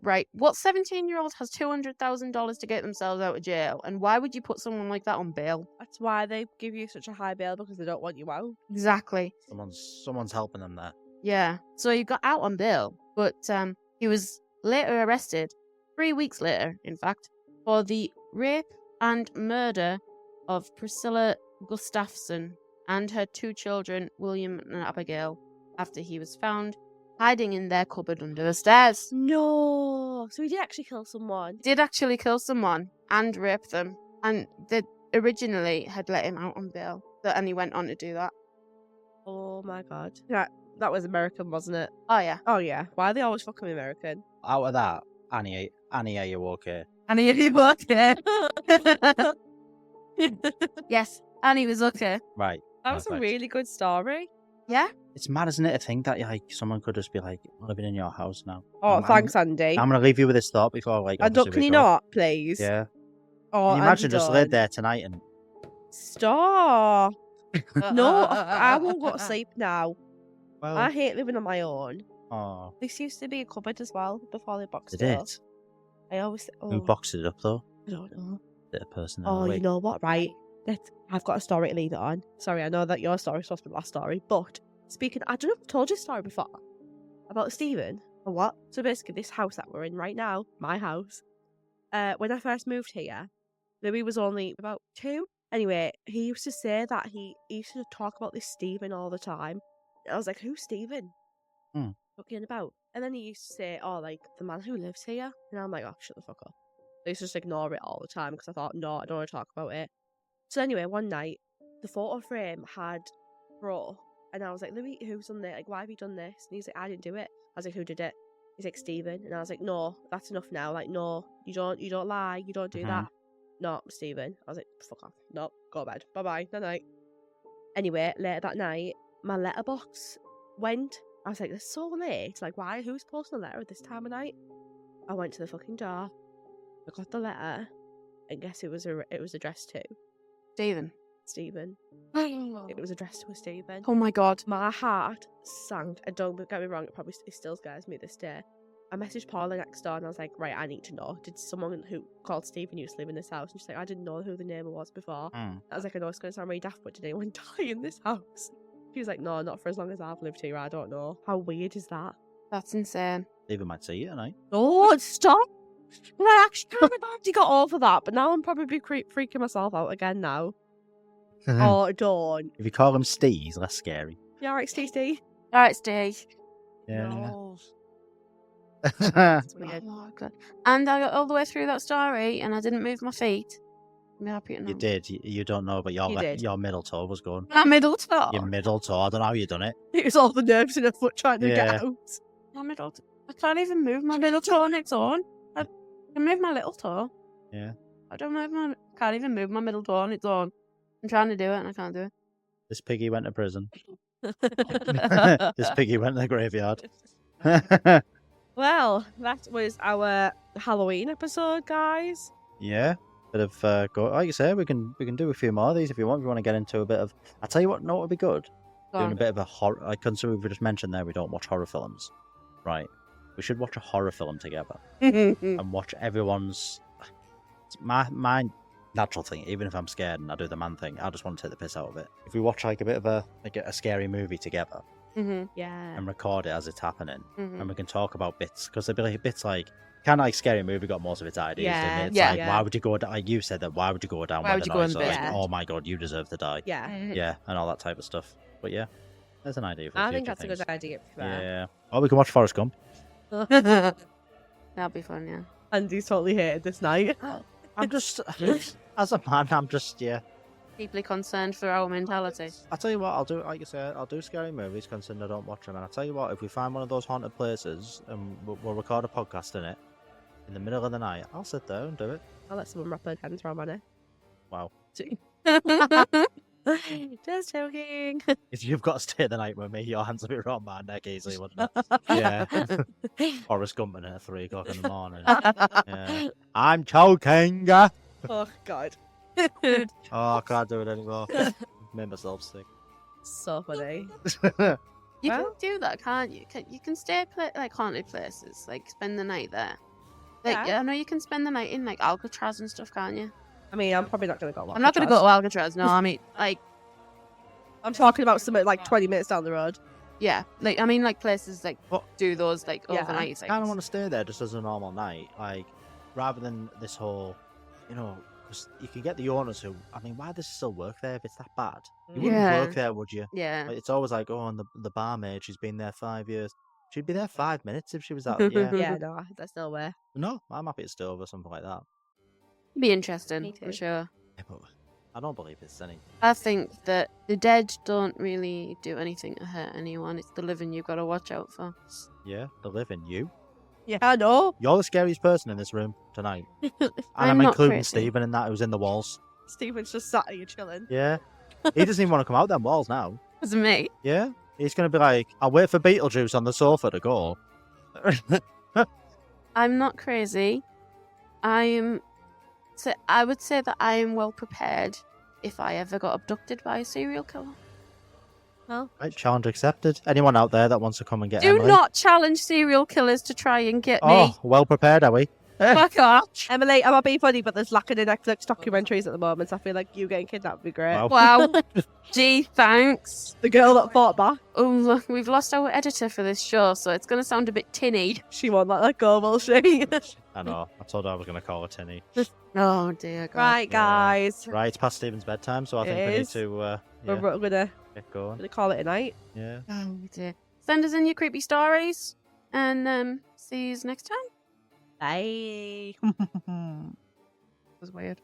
Right, what 17-year-old has $200,000 to get themselves out of jail? And why would you put someone like that on bail? That's why they give you such a high bail, because they don't want you out. Exactly. Someone's helping them there. Yeah. So he got out on bail, but he was later arrested, 3 weeks later, in fact, for the rape and murder of Priscilla Gustafson and her 2 children, William and Abigail, after he was found hiding in their cupboard under the stairs. No. So he did actually kill someone. Did actually kill someone and rape them. And they originally had let him out on bail, and he went on to do that. Oh my god. Yeah, that was American, wasn't it? Oh, yeah. Oh yeah. Why are they always fucking American? Out of that, Annie, are you okay? Annie, are you okay? Yes, Annie was okay. Right. That was a perfect. really good story. Yeah? It's mad, isn't it, to think that someone could just be living in your house now. Oh, thanks, Andy. I'm gonna leave you with this thought before And obviously can we you go. not, please? Yeah. Oh, Can you imagine Andy, just don't. laid there tonight and Stop. No, I won't go to sleep now. well, I hate living on my own. oh, This used to be a cupboard as well before they boxed did it up. it? I always Who boxed it up though? I don't know. Bit of person. Oh, you know what? Right. I've got a story to lead it on. Sorry, I know that your story's supposed to be the last story, but speaking, I don't know if I told you a story before about Stephen or what. So basically, this house that we're in right now, my house, when I first moved here, Louis was only about 2. Anyway, he used to say that he used to talk about this Stephen all the time. I was like, who's Stephen? Talking about. And then he used to say, oh, like, the man who lives here. And I'm like, oh, shut the fuck up. I used to just ignore it all the time because I thought, no, I don't want to talk about it. So anyway, one night, the photo frame had broke. And I was like, Louis, who's done it? Like, why have you done this? And he's like, I didn't do it. I was like, who did it? He's like, Stephen. And I was like, no, that's enough now. Like, no, you don't lie. You don't do that. No, Stephen. I was like, fuck off. No, go to bed. Bye-bye. Night-night. Anyway, later that night, my letterbox went. I was like, it's so late. Like, why? Who's posting a letter at this time of night? I went to the fucking door. I got the letter. And guess it was addressed to? Stephen. Stephen. It was addressed to a Stephen. Oh my god. My heart sank. And don't get me wrong, it still scares me this day. I messaged Paula next door and I was like, right, I need to know. Did someone who called Stephen used to live in this house? And she's like, I didn't know who the name was before. I was like, I know it's going to sound really daft, but did anyone die in this house? She was like, no, not for as long as I've lived here. I don't know. How weird is that? That's insane. Stephen might see you tonight. Oh, stop! I actually kind of already got over that, but now I'm probably freaking myself out again now. Oh, don't. If you call him Steve, he's less scary. Yeah, alright, Steve. Alright, Steve. Yeah. No. That's Weird. Oh, God. And I got all the way through that story and I didn't move my feet. I'm happy to know. You did. You don't know, but You did. your middle toe was gone. My middle toe. Your middle toe. I don't know how you done it. It was all the nerves in her foot trying to Yeah. get out. My middle toe. I can't even move my middle toe on its own. I can move my little toe. Yeah. Can't even move my middle toe on its own. I'm trying to do it and I can't do it. This piggy went to prison. This piggy went to the graveyard. Well, that was our Halloween episode, guys. Yeah. Bit of go. Like you say, we can do a few more of these if you want. If you want to get into a bit of, I tell you what, no, it would be good. Go Doing on. a bit of a horror. Like, considering we just mentioned there, we don't watch horror films, right? We should watch a horror film together and watch everyone's. My natural thing, even if I'm scared and I do the man thing, I just want to take the piss out of it. If we watch like a bit of a scary movie together Yeah. and record it as it's happening, Mhm. and we can talk about bits, because there'll be like bits like kind of like Scary Movie got most of its ideas. Yeah, didn't it? It's yeah, like, yeah. why would you go down? Like you said that, why would you go down? Why where would the you go in noise bed? is? Yeah. Oh my god, you deserve to die. Yeah. Yeah, and all that type of stuff. But yeah, there's an idea for I future think that's a things. good idea. For that. Yeah. Or we can watch Forrest Gump. That'll be fun, yeah. Andy's totally hated this night. I'm just, as a man, I'm just, yeah. Deeply concerned for our mentality. I'll tell you what, I'll do, like you said, I'll do scary movies, considering I don't watch them. And I'll tell you what, if we find one of those haunted places and we'll record a podcast in it, in the middle of the night, I'll sit there and do it. I'll let someone wrap their hands around my neck. Wow. Just joking. If you've got to stay the night with me, your hands will be around my neck easily, wouldn't it? Yeah. Forrest Gump at 3 o'clock in the morning. Yeah. I'm choking. Oh, God. Oh, I can't do it anymore. Made myself sick. So funny. You can Well- do that, can't you? You can stay at like haunted places, like spend the night there. Like Yeah. I know you can spend the night in like Alcatraz and stuff, can't you? I mean, I'm probably not going to go. I'm not going to go to Alcatraz. No, I mean like I'm talking about something like 20 minutes down the road. yeah, like I mean like places like What? do those like Yeah. overnight I things. kind of want to stay there just as a normal night, like rather than this whole, because you can get the owners who, I mean, why does it still work there if it's that bad? You wouldn't Yeah. work there, would you? Yeah. Like, it's always like, oh, and the barmaid, she's been there 5 years. She'd be there 5 minutes if she was that. Yeah. Yeah, no, that's no way. No, I'm happy to stay over something like that. Be interesting Me for too. sure. Yeah, but I don't believe it's any. I think that the dead don't really do anything to hurt anyone. It's the living you've got to watch out for. Yeah, the living you. Yeah, I know. You're the scariest person in this room tonight. And I'm I'm not including crazy. Stephen in that, who's in the walls. Stephen's just sat here chilling. Yeah. He doesn't even want to come out them walls now. It's me. Yeah. He's going to be like, I'll wait for Beetlejuice on the sofa to go. I'm not crazy. I would say that I am well prepared if I ever got abducted by a serial killer. Right, challenge accepted. Anyone out there that wants to come and get Do Emily? not challenge serial killers to try and get Oh, me. well prepared, are we? Fuck off. Emily, I'm not being funny, but there's lacking in Netflix documentaries at the moment. So I feel like you getting kidnapped would be great. Wow. Wow. Gee, thanks. The girl that fought back, Oh, look, we've lost our editor for this show, so it's going to sound a bit tinny. she won't let that go, will she? I know. I told her I was going to call her Tinny. Oh, dear God. Right, guys. Right, it's past Stephen's bedtime, so I think It we need is. to We're gonna get going. call it a night. Yeah. Oh, dear. Send us in your creepy stories, and see you next time. Bye. That was weird.